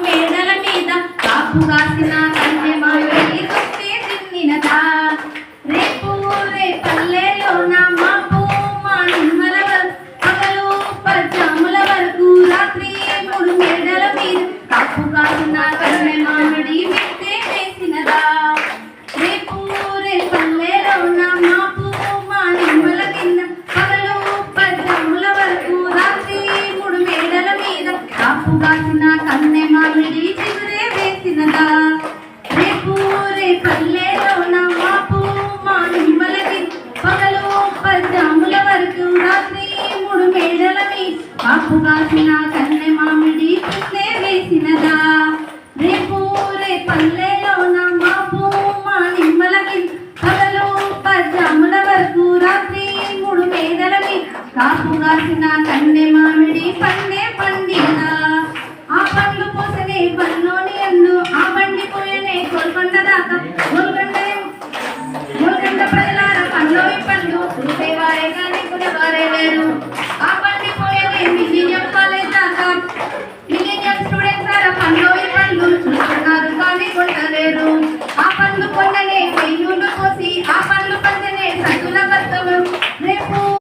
మేడల మీద కాపు కాసిన కన్నె మామిడి తొక్కే తిన్నినదా రేపు పల్లెలో నా మాపు మా నిమ్మల పగలు పచ్చాముల వరకు రాత్రి 3 మేడల మీద కాపు కాసిన కన్నె మామిడి విత్తే వేసినదా రేపు పల్లెలో నా మాపు మా నిమ్మల కింద పగలు పచ్చాముల వరకు రాత్రి 3 మేడల మీద కాపు కాసిన కన్నె మామిడి చిగురే వేసినదా రేపు పల్లెలో నా మాపు మా నిమ్మల కింద పగలు పచ్చాముల వరకు రాత్రి 3 మేడల మీద కాపు కాసిన కన్నె మామిడి